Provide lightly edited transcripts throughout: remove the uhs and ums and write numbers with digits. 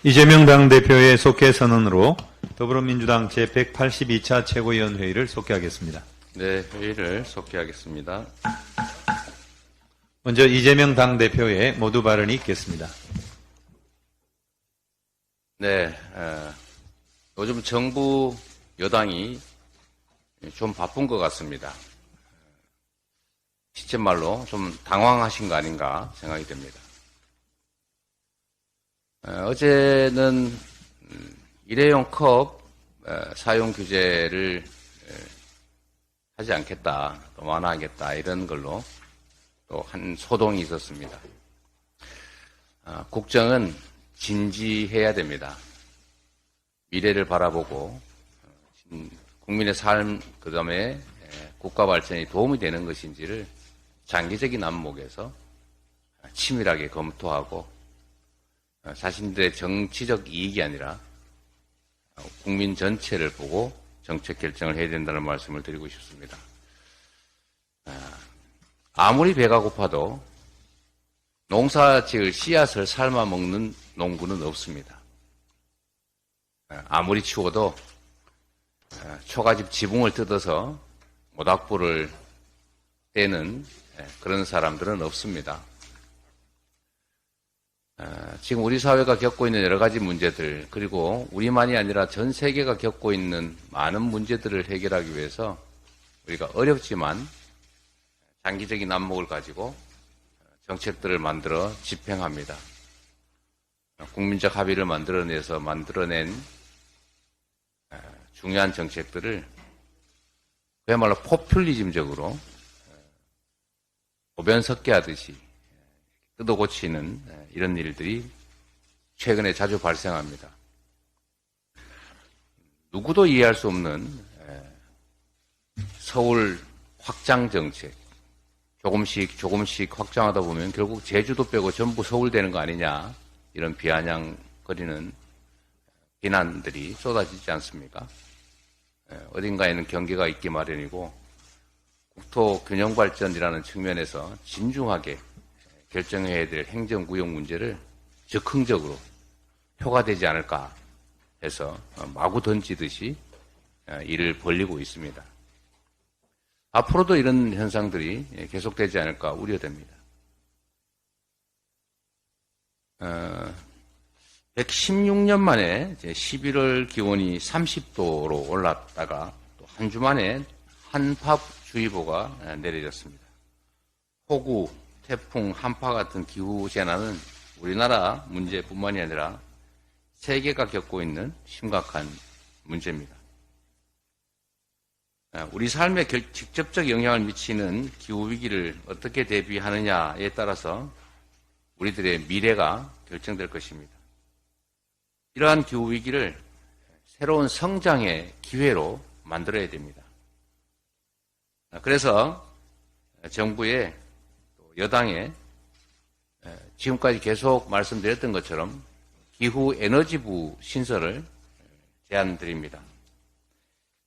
이재명 당대표의 속해 선언으로 더불어민주당 제182차 최고위원회의를 속개하겠습니다. 네, 회의를 속개하겠습니다. 먼저 이재명 당대표의 모두 발언이 있겠습니다. 네, 요즘 정부 여당이 좀 바쁜 것 같습니다. 시쳇말로 좀 당황하신 거 아닌가 생각이 됩니다. 어제는 일회용 컵 사용 규제를 하지 않겠다, 또 완화하겠다 이런 걸로 또 한 소동이 있었습니다. 국정은 진지해야 됩니다. 미래를 바라보고 국민의 삶, 그 다음에 국가 발전에 도움이 되는 것인지를 장기적인 안목에서 치밀하게 검토하고 자신들의 정치적 이익이 아니라 국민 전체를 보고 정책 결정을 해야 된다는 말씀을 드리고 싶습니다. 아무리 배가 고파도 농사 지을 씨앗을 삶아 먹는 농부는 없습니다. 아무리 추워도 초가집 지붕을 뜯어서 모닥불을 떼는 그런 사람들은 없습니다. 지금 우리 사회가 겪고 있는 여러 가지 문제들, 그리고 우리만이 아니라 전 세계가 겪고 있는 많은 문제들을 해결하기 위해서 우리가 어렵지만 장기적인 안목을 가지고 정책들을 만들어 집행합니다. 국민적 합의를 만들어낸 중요한 정책들을 그야말로 포퓰리즘적으로 보변석계 하듯이 뜯어고치는 이런 일들이 최근에 자주 발생합니다. 누구도 이해할 수 없는 서울 확장 정책, 조금씩 확장하다 보면 결국 제주도 빼고 전부 서울 되는 거 아니냐, 이런 비아냥거리는 비난들이 쏟아지지 않습니까? 어딘가에는 경계가 있기 마련이고 국토 균형 발전이라는 측면에서 진중하게 결정해야 될 행정구역 문제를 적극적으로 표가 되지 않을까 해서 마구 던지듯이 일을 벌리고 있습니다. 앞으로도 이런 현상들이 계속되지 않을까 우려됩니다. 116년 만에 11월 기온이 30도로 올랐다가 또 한 주 만에 한파주의보가 내려졌습니다. 폭우, 태풍, 한파 같은 기후재난은 우리나라 문제뿐만이 아니라 세계가 겪고 있는 심각한 문제입니다. 우리 삶에 직접적 영향을 미치는 기후위기를 어떻게 대비하느냐에 따라서 우리들의 미래가 결정될 것입니다. 이러한 기후위기를 새로운 성장의 기회로 만들어야 됩니다. 그래서 정부의 여당에 지금까지 계속 말씀드렸던 것처럼 기후에너지부 신설을 제안드립니다.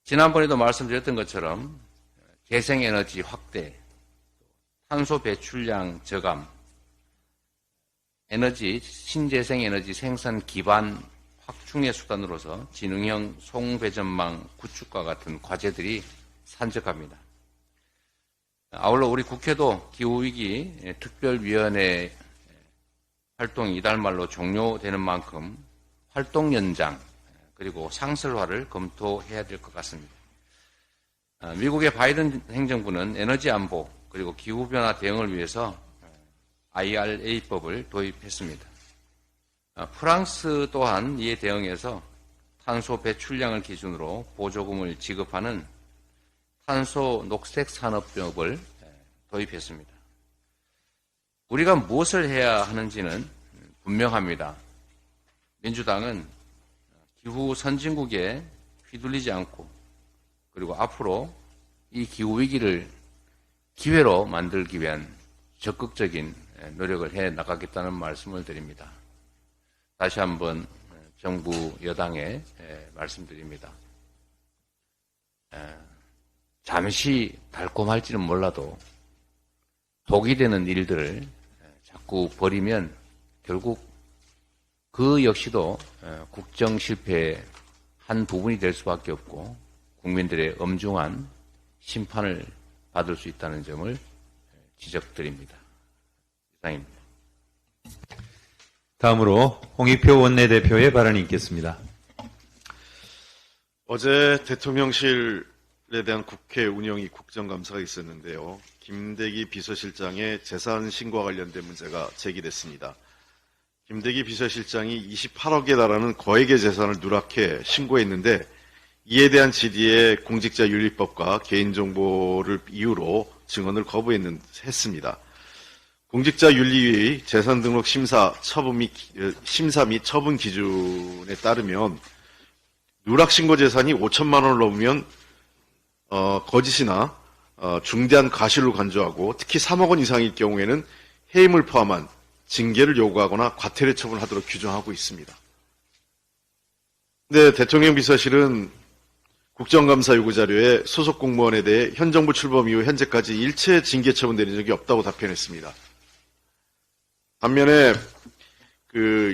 지난번에도 말씀드렸던 것처럼 재생에너지 확대, 탄소 배출량 저감, 신재생에너지 생산 기반 확충의 수단으로서 지능형 송배전망 구축과 같은 과제들이 산적합니다. 아울러 우리 국회도 기후위기 특별위원회 활동이 이달 말로 종료되는 만큼 활동 연장 그리고 상설화를 검토해야 될 것 같습니다. 미국의 바이든 행정부는 에너지 안보 그리고 기후변화 대응을 위해서 IRA법을 도입했습니다. 프랑스 또한 이에 대응해서 탄소 배출량을 기준으로 보조금을 지급하는 탄소 녹색 산업법을 도입했습니다. 우리가 무엇을 해야 하는지는 분명합니다. 민주당은 기후 선진국에 휘둘리지 않고 그리고 앞으로 이 기후위기를 기회로 만들기 위한 적극적인 노력을 해 나가겠다는 말씀을 드립니다. 다시 한번 정부 여당에 말씀드립니다. 잠시 달콤할지는 몰라도 독이 되는 일들을 자꾸 벌이면 결국 그 역시도 국정 실패의 한 부분이 될 수밖에 없고 국민들의 엄중한 심판을 받을 수 있다는 점을 지적드립니다. 이상입니다. 다음으로 홍익표 원내대표의 발언이 있겠습니다. 어제 대통령실에 대한 국회 운영위 국정감사가 있었는데요. 김대기 비서실장의 재산 신고와 관련된 문제가 제기됐습니다. 김대기 비서실장이 28억에 달하는 거액의 재산을 누락해 신고했는데 이에 대한 질의에 공직자윤리법과 개인정보를 이유로 증언을 거부했습니다. 공직자윤리위 재산등록 심사 및 처분 기준에 따르면 누락신고 재산이 5천만 원을 넘으면 거짓이나 중대한 과실로 간주하고 특히 3억 원 이상일 경우에는 해임을 포함한 징계를 요구하거나 과태료 처분하도록 규정하고 있습니다. 근데 대통령 비서실은 국정감사 요구자료에 소속 공무원에 대해 현 정부 출범 이후 현재까지 일체 징계 처분 내린 적이 없다고 답변했습니다. 반면에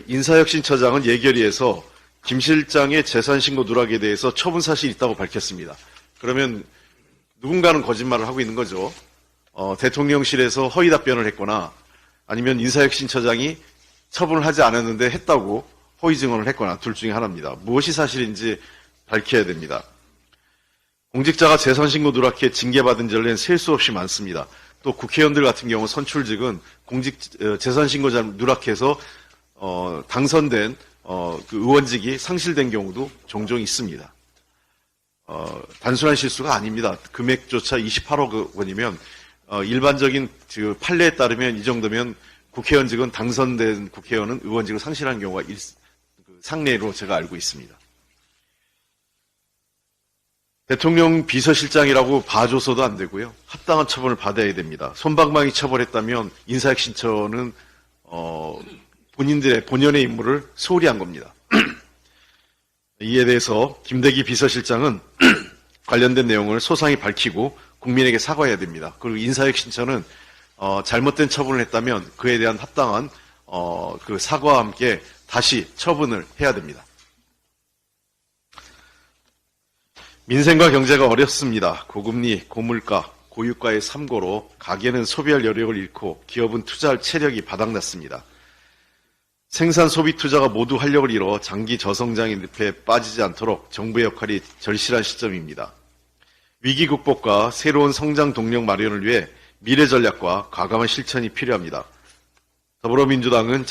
인사혁신처장은 예결위에서 김 실장의 재산 신고 누락에 대해서 처분 사실이 있다고 밝혔습니다. 그러면 누군가는 거짓말을 하고 있는 거죠. 대통령실에서 허위 답변을 했거나 아니면 인사혁신처장이 처분을 하지 않았는데 했다고 허위 증언을 했거나 둘 중에 하나입니다. 무엇이 사실인지 밝혀야 됩니다. 공직자가 재산 신고 누락해 징계받은 전례는 셀 수 없이 많습니다. 또 국회의원들 같은 경우 선출직은 재산 신고 누락해서 당선된 그 의원직이 상실된 경우도 종종 있습니다. 단순한 실수가 아닙니다. 금액조차 28억 원이면 일반적인 판례에 따르면 이 정도면 국회의원직은 당선된 국회의원은 의원직을 상실한 경우가 상례로 제가 알고 있습니다. 대통령 비서실장이라고 봐줘서도 안 되고요. 합당한 처분을 받아야 됩니다. 솜방망이 처벌했다면 인사혁신처는 본연의 임무를 소홀히 한 겁니다. 이에 대해서 김대기 비서실장은 관련된 내용을 소상히 밝히고 국민에게 사과해야 됩니다. 그리고 인사혁신처는 잘못된 처분을 했다면 그에 대한 합당한 그 사과와 함께 다시 처분을 해야 됩니다. 민생과 경제가 어렵습니다. 고금리, 고물가, 고유가의 삼고로 가계는 소비할 여력을 잃고 기업은 투자할 체력이 바닥났습니다. 생산 소비 투자가 모두 활력을 잃어 장기 저성장의 늪에 빠지지 않도록 정부의 역할이 절실한 시점입니다. 위기 극복과 새로운 성장 동력 마련을 위해 미래 전략과 과감한 실천이 필요합니다. 더불어민주당은